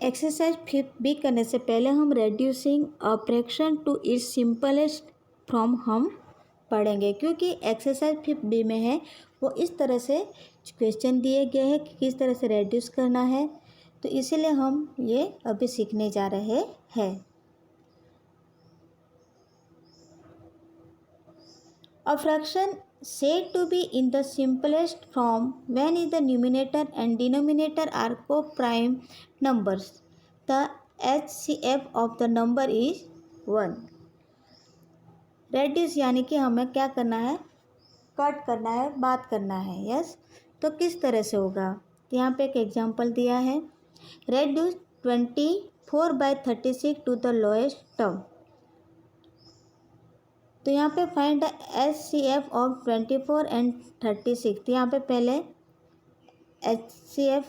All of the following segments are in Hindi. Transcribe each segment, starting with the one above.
एक्सरसाइज 5B करने से पहले हम reducing a fraction to its simplest form हम पढ़ेंगे, क्योंकि एक्सरसाइज 5B में है वो इस तरह से क्वेश्चन दिए गए हैं कि किस तरह से रेड्यूस करना है, तो इसीलिए हम ये अभी सीखने जा रहे हैं। A fraction said to be in the simplest form when the numerator and denominator are co-prime numbers. The HCF of the number is 1. Reduce यानी कि हमें क्या करना है, कट करना है, बात करना है। यस, तो किस तरह से होगा, तो यहाँ पे एक एग्जांपल दिया है। Reduce 24/36 to the lowest term. तो यहाँ पे find the HCF of 24 and 36। तो यहाँ पे पहले HCF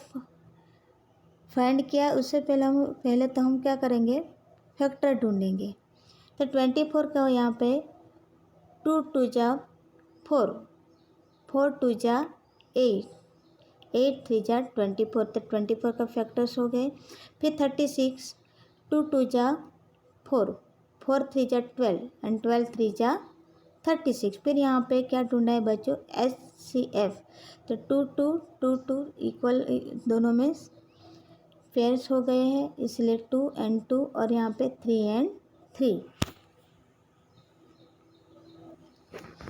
फाइंड किया, उससे पहले तो हम क्या करेंगे, फैक्टर ढूंढेंगे। तो 24 का यहाँ पे 2 2 जा 4, 4 2 जा 8, 8 3 जा 24, तो 24 का फैक्टर्स हो गए। फिर 36, 2 2 जा 4, 4 3 जा 12 एंड 12 3 जा 36। फिर यहाँ पे क्या ढूंढना है बच्चों, HCF। तो 2 2 2 2 इक्वल, दोनों में पेयर्स हो गए हैं, इसलिए 2 एंड 2 और यहाँ पे 3 एंड 3।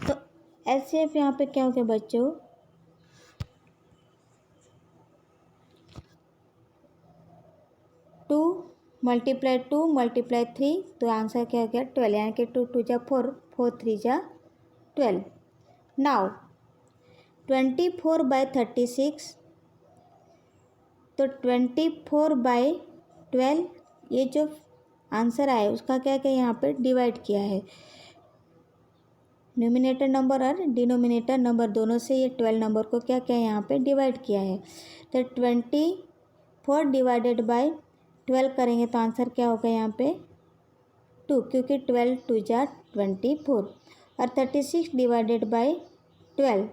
तो HCF यहाँ पे क्या हो गया बच्चों, 2 मल्टीप्लाई 2 मल्टीप्लाई 3, तो आंसर क्या हो गया 12, यानी कि 2 2 जा 4, 4 3 जा 12। नाउ 24/36, तो 24/12 ये जो आंसर आया उसका क्या क्या यहाँ पे डिवाइड किया है, न्यूमिनेटर नंबर और डिनोमिनेटर नंबर दोनों से ये 12 नंबर को क्या क्या यहाँ पे डिवाइड किया है। तो 24 डिवाइडेड बाय 12 करेंगे तो आंसर क्या होगा यहाँ पे 2, क्योंकि 12 2 जा 24। और 36 डिवाइडेड बाय 12,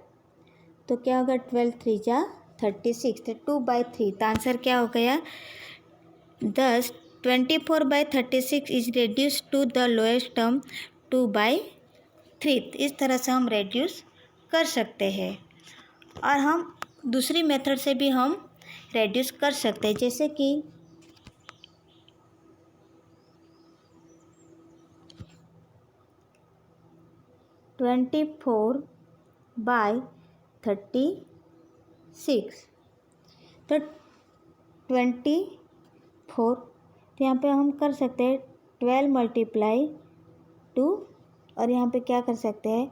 तो क्या होगा 12 3 जा 36, तो 2/3। तो आंसर क्या हो गया, thus 24/36 is reduce to the lowest term 2/3। इस तरह से हम रेड्यूस कर सकते हैं। और हम दूसरी मेथड से भी हम रेड्यूस कर सकते हैं, जैसे कि 24/36। तो 24, तो यहाँ पे हम कर सकते हैं 12 मल्टीप्लाई 2, और यहाँ पे क्या कर सकते हैं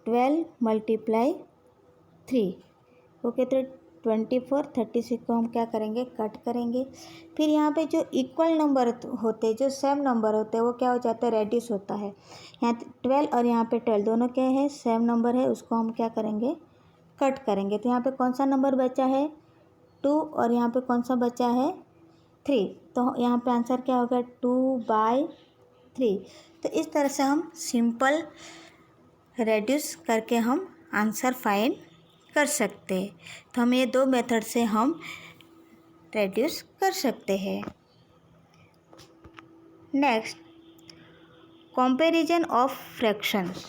12 मल्टीप्लाई 3। ओके, तो 24 36 को हम क्या करेंगे, कट करेंगे। फिर यहाँ पे जो इक्वल नंबर होते हैं, जो सेम नंबर होते हैं, वो क्या हो जाता है, रेड्यूस होता है। यहाँ 12 और यहाँ पे 12 दोनों क्या है, सेम नंबर है, उसको हम क्या करेंगे, कट करेंगे। तो यहाँ पे कौन सा नंबर बचा है 2, और यहाँ पे कौन सा बचा है 3, तो यहाँ पे आंसर क्या होगा 2/3। तो इस तरह से हम सिंपल रेड्यूस करके हम आंसर फाइंड कर सकते हैं। तो हम ये दो मेथड से हम रेड्यूस कर सकते हैं। Next, comparison of fractions.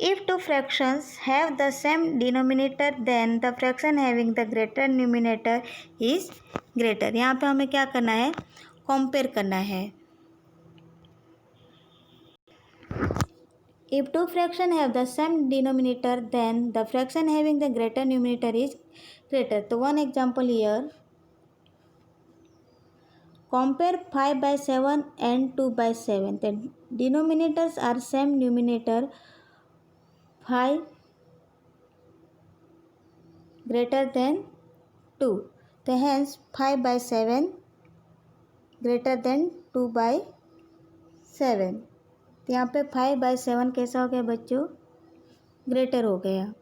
If two fractions have the same denominator, then the fraction having the greater numerator is greater। यहाँ पे हमें क्या करना है, कंपेयर करना है। If two fractions have the same denominator, then the fraction having the greater numerator is greater। तो one example here, compare 5/7 and 2/7। The denominators are same numerator, 5 greater than 2, तो hence 5/7 greater than 2/7। तो यहाँ पे 5/7 कैसा हो गया बच्चों, ग्रेटर हो गया।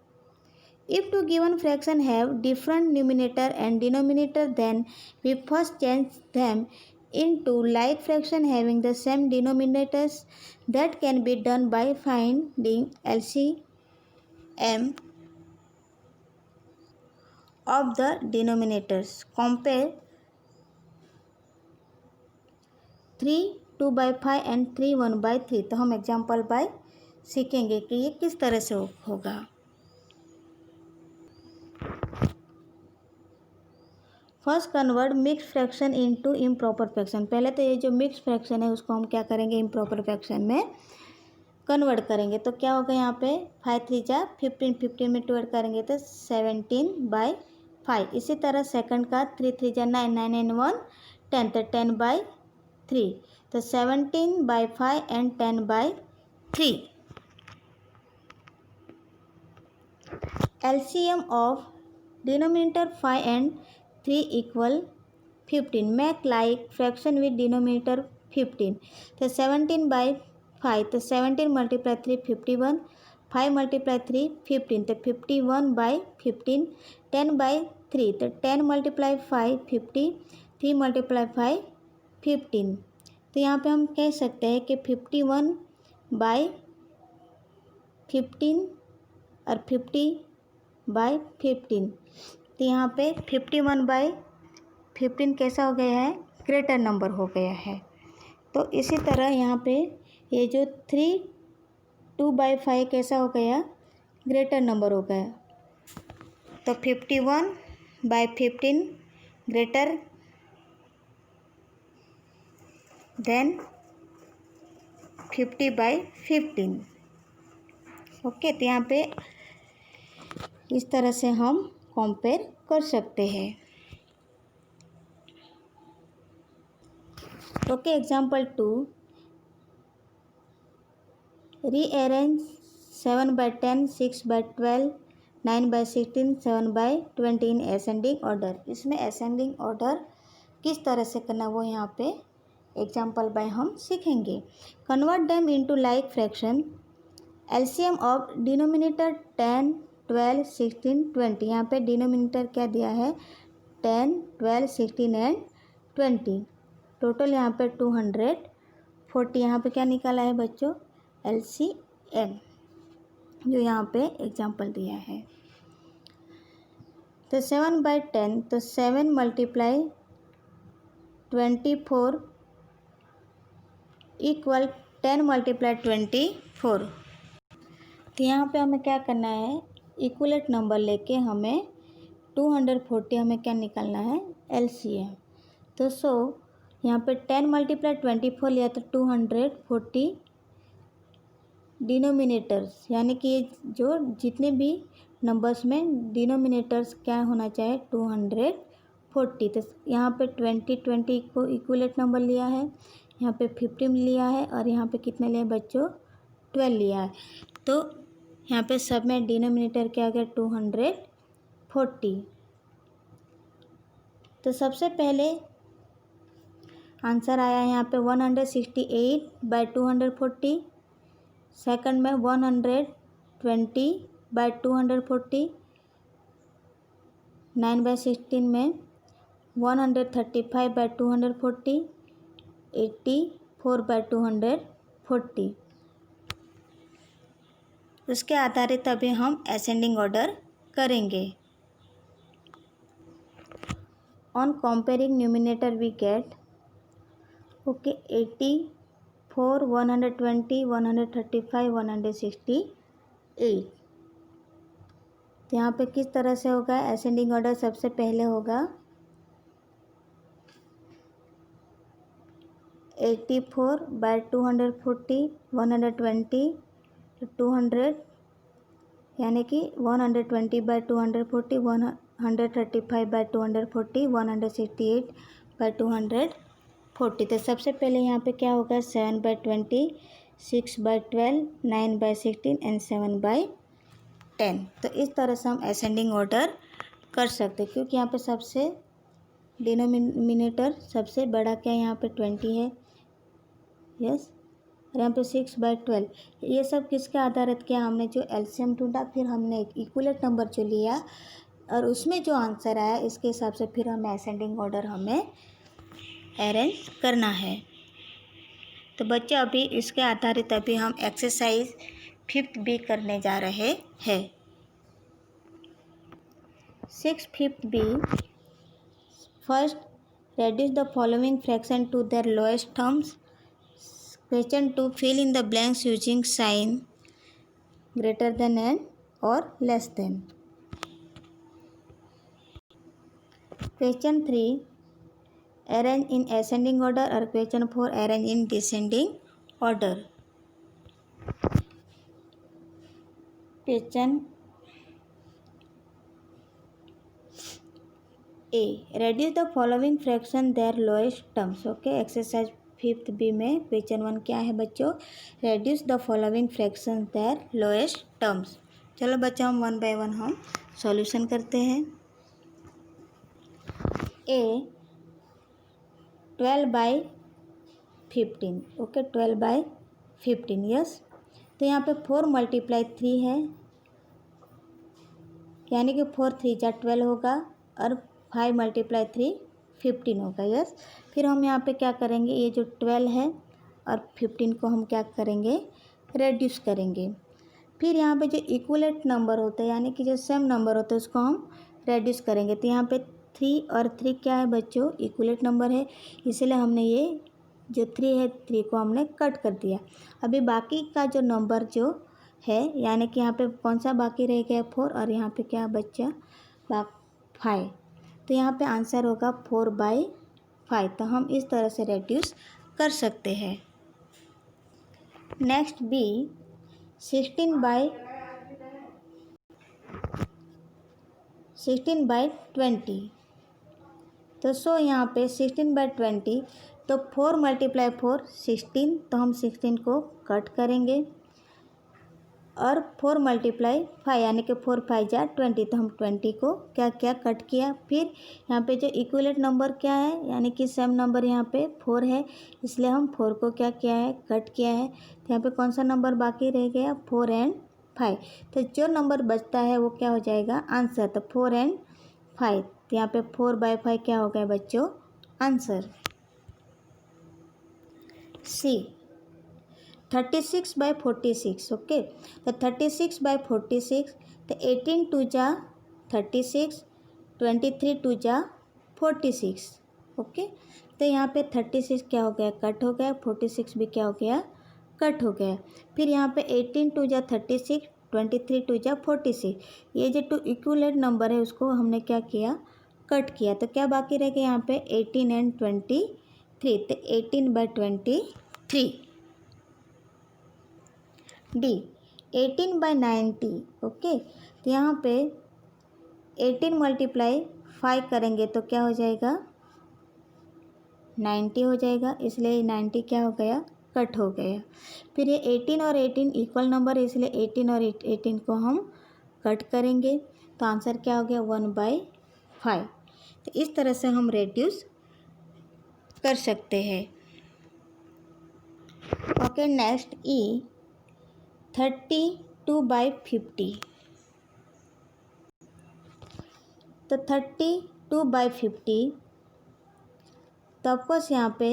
If two given fraction have different numerator and denominator, then we first change them into like fraction having the same denominators। That can be done by finding LCM of the denominators। Compare 3 2/5 and 3 1/3। तो हम एग्जाम्पल बाय सीखेंगे कि ये किस तरह से होगा। First convert mix fraction into improper fraction. पहले तो ये जो मिक्स फ्रैक्शन है उसको हम क्या करेंगे, इम्प्रॉपर फ्रैक्शन में कन्वर्ट करेंगे। तो क्या होगा यहाँ पे 5 3 जा 15, 15 में डिवाइड करेंगे तो 17/5। इसी तरह सेकंड का 3 3 जा 9, 9 and 1 10, तो 10/3। तो 17/5 and 10/3। LCM of denominator 5 and 3 = 15। Make like fraction with denominator 15। तो 17/5, तो 17 × 3 51, 5 × 3 15, तो 51/15। 10/3, तो 10 × 5 50, 3 × 5 15। तो यहाँ पे हम कह सकते हैं कि 51/15 और 50/15। तो यहाँ पे 51/15 कैसा हो गया है, ग्रेटर नंबर हो गया है। तो इसी तरह यहाँ पे ये जो 3 2/5 कैसा हो गया, ग्रेटर नंबर हो गया। तो 51/15 ग्रेटर देन 50/15। ओके, तो यहाँ पे इस तरह से हम कंपेयर कर सकते हैं। ओके, एग्जाम्पल 2, रीअरेंज 7/10, 6/12, 9/16, 7/20 इन असेंडिंग ऑर्डर। इसमें असेंडिंग ऑर्डर किस तरह से करना वो यहाँ पे एग्जाम्पल बाय हम सीखेंगे। Convert them into like fraction. LCM of denominator 10 12 16 20। यहाँ पे डिनोमिनेटर क्या दिया है, 10 12 16 एंड 20। टोटल यहाँ पे 240। यहाँ पे क्या निकाला है बच्चों, LCM, जो यहाँ पे एग्जाम्पल दिया है। तो 7/10, तो 7 × 24 = 10 × 24। तो यहाँ पे हमें क्या करना है, इक्वलेट नंबर लेके हमें 240 हमें क्या निकालना है, LCM। तो यहाँ पे 10 × 24 लिया तो 240 डिनोमिनेटर्स, यानी कि जो जितने भी नंबर्स में डिनोमिनेटर्स क्या होना चाहिए, 240। तो यहाँ पे 20 को इक्वलेट नंबर लिया है, यहाँ पे 15 लिया है और यहाँ पे कितने लिए बच्चों, 12 लिया है। तो यहाँ पे सब में डिनोमिनेटर क्या आ गया, 240। तो सबसे पहले आंसर आया यहाँ पे 168/240। सेकंड में 120/240। 9/16 में 135/240। 84/240। उसके आधारित अभी हम असेंडिंग ऑर्डर करेंगे। On comparing numerator we get 84, 120, 135, 168। तो यहाँ पे किस तरह से होगा असेंडिंग ऑर्डर, सबसे पहले होगा 84/240, 120 200, यानी कि 120/240, 135/240, 168/240। तो सबसे पहले यहाँ पे क्या होगा, 7/20, 6/12, 9/16 एंड 7/10। तो इस तरह से हम असेंडिंग ऑर्डर कर सकते हैं, क्योंकि यहाँ पे सबसे डिनोमिनेटर सबसे बड़ा क्या है, यहाँ पे 20 है, यस। और यहाँ पे 6/12। ये सब किसके आधारित किया, हमने जो LCM ढूंढा, फिर हमने एक इक्वलेट नंबर जो लिया और उसमें जो आंसर आया इसके हिसाब से फिर हमें असेंडिंग ऑर्डर हमें अरेंज करना है। तो बच्चों अभी इसके आधारित अभी हम एक्सरसाइज 5th B करने जा रहे हैं। 5th B, first reduce the following fraction to their lowest terms. Question 2, fill in the blanks using sign greater than and or less than. Question 3, arrange in ascending order, or question 4, arrange in descending order. Question A, reduce the following fraction their lowest terms. Okay, exercise 5th B में क्वेश्चन 1 क्या है बच्चों? Reduce the following fraction their lowest terms. चलो बच्चों हम 1 बाय 1 हम सॉल्यूशन करते हैं. A 12/15. ओके, 12/15. यस. तो यहाँ पे 4 × 3 है, यानी कि 4 3 जा 12 होगा और 5 × 3 15 होगा. यस. फिर हम यहाँ पे क्या करेंगे, ये जो 12 है और 15 को हम क्या करेंगे, रेड्यूस करेंगे. फिर यहाँ पे जो इक्वलेंट नंबर होता है, यानी कि जो सेम नंबर होता है, उसको हम रेड्यूस करेंगे. तो यहाँ पे 3 और 3 क्या है बच्चों, इक्वलेंट नंबर है, इसलिए हमने ये जो 3 है 3 को हमने कट कर दिया. अभी बाकी का जो नंबर जो है, यानी कि यहाँ पे कौन सा बाकी रह गया, 4, और यहाँ पे क्या बच्चा 5. तो यहाँ पे आंसर होगा 4/5. तो हम इस तरह से रेड्यूस कर सकते हैं. Next B 16/20. तो यहाँ पे 16/20, तो 4 × 4 16, तो हम 16 को कट करेंगे, और 4 × 5 यानी कि 4 5 जा 20, तो हम 20 को क्या क्या कट किया. फिर यहाँ पे जो इक्वलेंट नंबर क्या है, यानी कि सेम नंबर यहाँ पे 4 है, इसलिए हम 4 को क्या किया है, कट किया है. तो यहाँ पे कौन सा नंबर बाकी रह गया, 4 और 5. तो जो नंबर बचता है वो क्या हो जाएगा, आंसर. तो 4 और 5. तो यहाँ पे 4/5 क्या हो गया बच्चों, आंसर. C 36/46. ओके, तो 36/46, तो 18 2 जा 36, 23 2 जा 46. ओके, तो यहाँ पे 36 क्या हो गया, कट हो गया, 46 भी क्या हो गया, कट हो गया. फिर यहाँ पे 18 2 जा 36, 23 2 जा 46. ये जो 2 इक्वलेंट नंबर है उसको हमने क्या किया, कट किया. तो क्या बाकी रह गया यहाँ पे 18 और 23. तो 18/23. D 18/90. ओके, तो यहाँ पे 18 × 5 करेंगे तो क्या हो जाएगा, 90 हो जाएगा, इसलिए 90 क्या हो गया, कट हो गया. फिर ये 18 और 18 इक्वल नंबर है, इसलिए 18 और 18 को हम कट करेंगे, तो आंसर क्या हो गया, 1/5. तो इस तरह से हम रेड्यूस कर सकते हैं. Okay, next E 32/50. तो 32/50, तो ऑफकोर्स यहाँ पे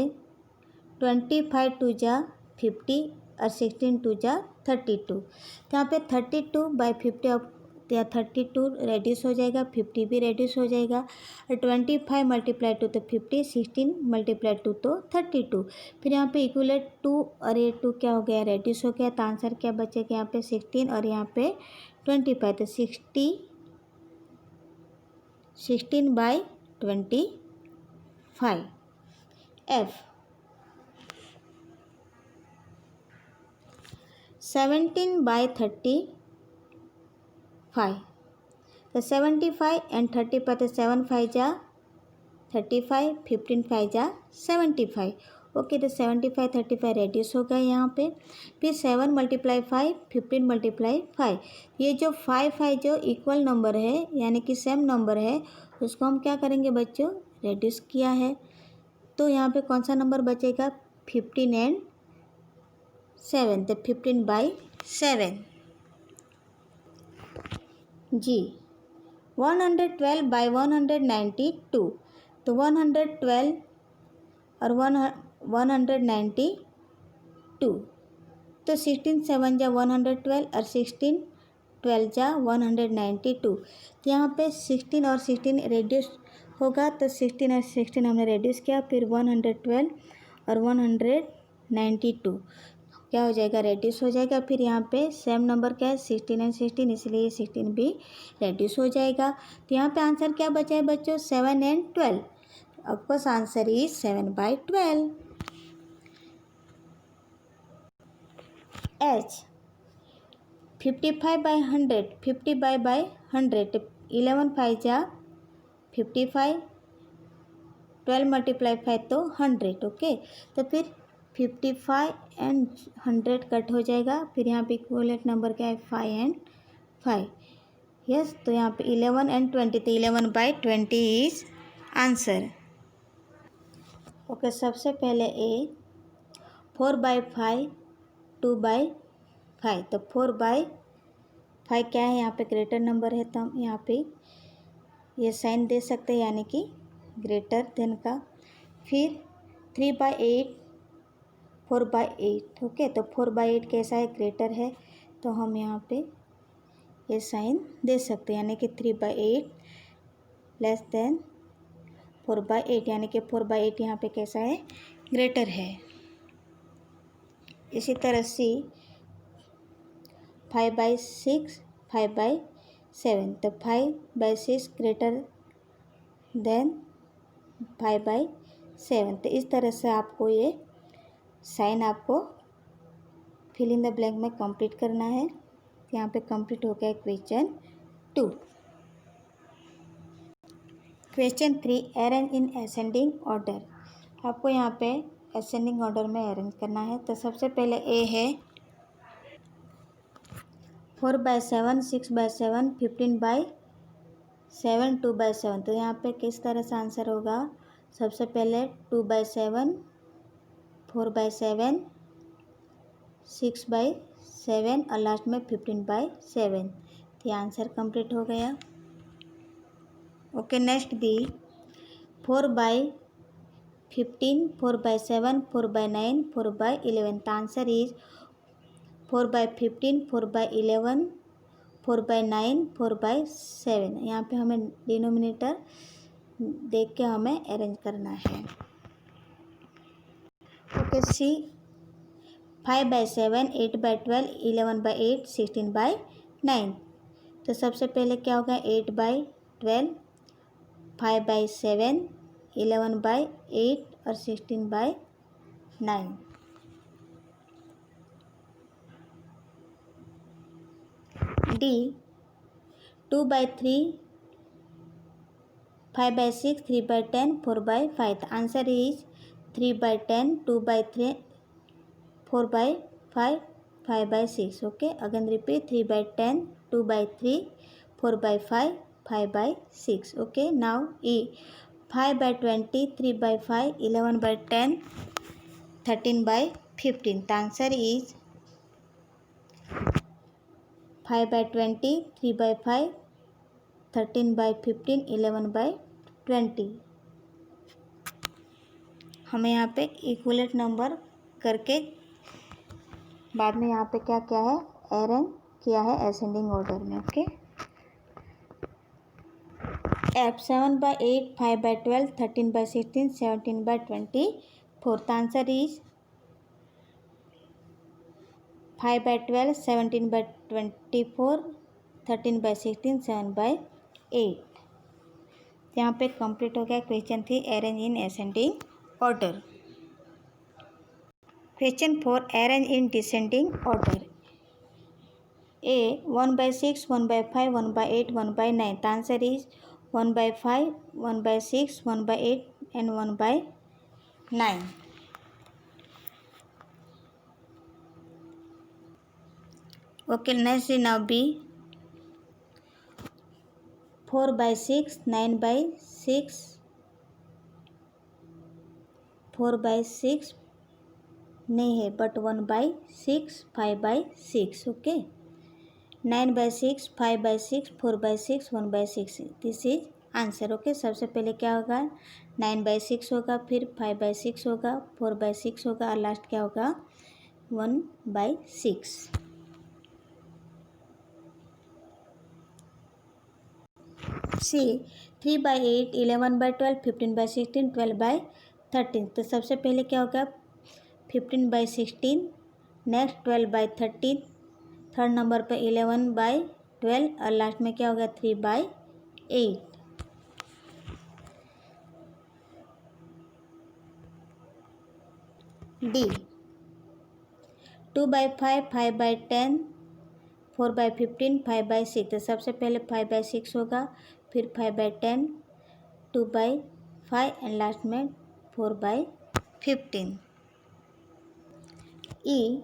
25 2 जा 50 और 16 2 जा 32. तो यहाँ पे 32/50, या 32 रेड्यूस हो जाएगा, 50 भी रेड्यूस हो जाएगा, और 25 × 2 तो 50, 16 × 2 तो 32. फिर यहाँ पे इक्वलेंट 2 और ये 2 क्या हो गया, रेड्यूस हो गया. तो आंसर क्या बचेगा, यहाँ पे 16 और यहाँ पे 25, तो 16/25. F 17/35. तो 75 और 35, तो 7 5 जा 35, 15 5 जा 75. ओके, तो 75 35 रेड्यूस हो गया यहाँ पे. फिर 7 × 5 15 × 5. ये जो 5 5 जो इक्वल नंबर है, यानी कि सेम नंबर है, उसको हम क्या करेंगे बच्चों, रेड्यूस किया है. तो यहाँ पे कौन सा नंबर बचेगा, 15 और 7, तो 15/7. G 112/192. तो 112 और 192, तो 16 7 जा 112 और 16 12 जा 192. तो यहाँ पे 16 और 16 रेड्यूस होगा तो 16 और 16 हमने रेड्यूस किया, फिर 112 और 192 क्या हो जाएगा, रेड्यूस हो जाएगा। फिर यहाँ पे सेम नंबर क्या है, 16 एंड 16, इसलिए 16 भी रेड्यूस हो जाएगा। तो यहाँ पे आंसर क्या बचा है बच्चों, 7 and 12। Of course answer is 7/12। H 55/100, 50/100, 11 5 जा 55, 12 × 5 तो 100। ओके, तो फिर 55 एंड 100 कट हो जाएगा। फिर यहाँ पे इक्विवेलेंट नंबर क्या है, 5 एंड 5। यस, तो यहाँ पे 11 एंड 20, तो 11/20 इज आंसर। ओके, सबसे पहले ए 4/5, 2/5, तो 4/5 क्या है, यहाँ पे ग्रेटर नंबर है तो हम यहाँ पे ये साइन दे सकते हैं, यानी कि ग्रेटर देन का। फिर 3/8, 4/8। ओके, तो 4/8 कैसा है, ग्रेटर है, तो हम यहाँ पे ये साइन दे सकते हैं, यानी कि 3/8 लेस देन 4/8, यानी कि 4/8 यहाँ पे कैसा है, ग्रेटर है। इसी तरह सी 5/6, 5/7, तो 5/6 ग्रेटर देन 5/7। तो इस तरह से आपको ये साइन आपको फिल इन द ब्लैंक में कंप्लीट करना है। यहाँ पे कंप्लीट हो गया question 2। Question 3, arrange in ascending order. आपको यहाँ पे असेंडिंग ऑर्डर में अरेंज करना है। तो सबसे पहले ए है 4/7, 6/7, 15/7, 2/7। तो यहाँ पे किस तरह से आंसर होगा, सबसे पहले 2/7, 4/7, 6/7 और लास्ट में 15/7। तो ये आंसर कंप्लीट हो गया। Okay, next B 4/15, 4/7, 4/9, 4/11। तो आंसर इज 4/15, 4/11, 4/9, 4/7। यहाँ पे हमें डिनोमिनेटर देख के हमें अरेंज करना है। ओके, सी 5/7, 8/12, 11/8, 16/9। तो सबसे पहले क्या होगा, 8/12, 5/7, 11/8 और 16/9। D 2/3, 5/6, 3/10, 4/5। The answer is 3/10, 2/3, 4/5, 5/6. Okay, again repeat 3/10, 2/3, 4/5, 5/6. Okay, now E 5/20, 3/5, 11/10, 13/15. The answer is 5/20, 3/5, 13/15, 11/20। हमें यहाँ पे इक्वलेंट नंबर करके बाद में यहाँ पे क्या क्या है, अरेंज किया है असेंडिंग ऑर्डर में। Okay, F 7/8, 5/12, 13/16, 17/24। The answer is 5/12, 17/24, 13/16, 7/8। यहाँ पे कंप्लीट हो गया question 3, arrange in ascending order. Question 4, arrange in descending order. A 1/6, 1/5, 1/8, 1/9। The answer is 1/5, 1/6, 1/8 and 1/9। Okay, next is now B 4/6, 9/6, 4/6 नहीं है but 1/6, 5/6। Okay, 9/6, 5/6, 4/6, 1/6, this is answer. Okay, सबसे पहले क्या होगा, 9/6 होगा, फिर 5/6 होगा, 4/6 होगा और लास्ट क्या होगा, 1/6। सी 3/8, 11/12, 15/16, 12/13। तो सबसे पहले क्या होगा 15/16, नेक्स्ट 12/13, थर्ड नंबर पे 11/12 और लास्ट में क्या होगा 3/8। डी 2/5, 5/10, 4/15, 5/6। तो सबसे पहले 5/6 होगा, फिर 5/10, 2/5 एंड लास्ट में 4/15। ई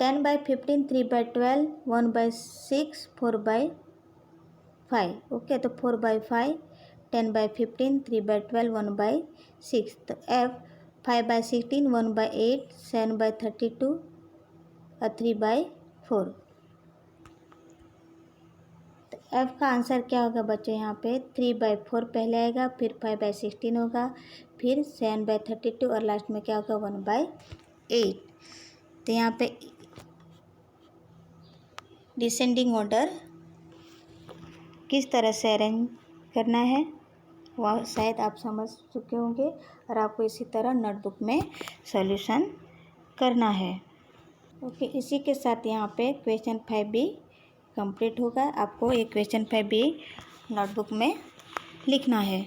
10/15, 3/12, 1/6, 4/5। ओके, तो 4/5, 10/15, 3/12, 1/6। तो एफ 5/16, 1/8, 7/32 और 3/4। तो एफ का आंसर क्या होगा बच्चों, यहाँ पे 3/4 पहले आएगा, फिर 5/16 होगा, फिर 7/32 और लास्ट में क्या होगा 1/8। तो यहाँ पे डिसेंडिंग ऑर्डर किस तरह से अरेंज करना है वह शायद आप समझ चुके होंगे, और आपको इसी तरह नोटबुक में सॉल्यूशन करना है। ओके, इसी के साथ यहाँ पे क्वेश्चन 5 भी कंप्लीट होगा। आपको ये क्वेश्चन 5 भी नोटबुक में लिखना है।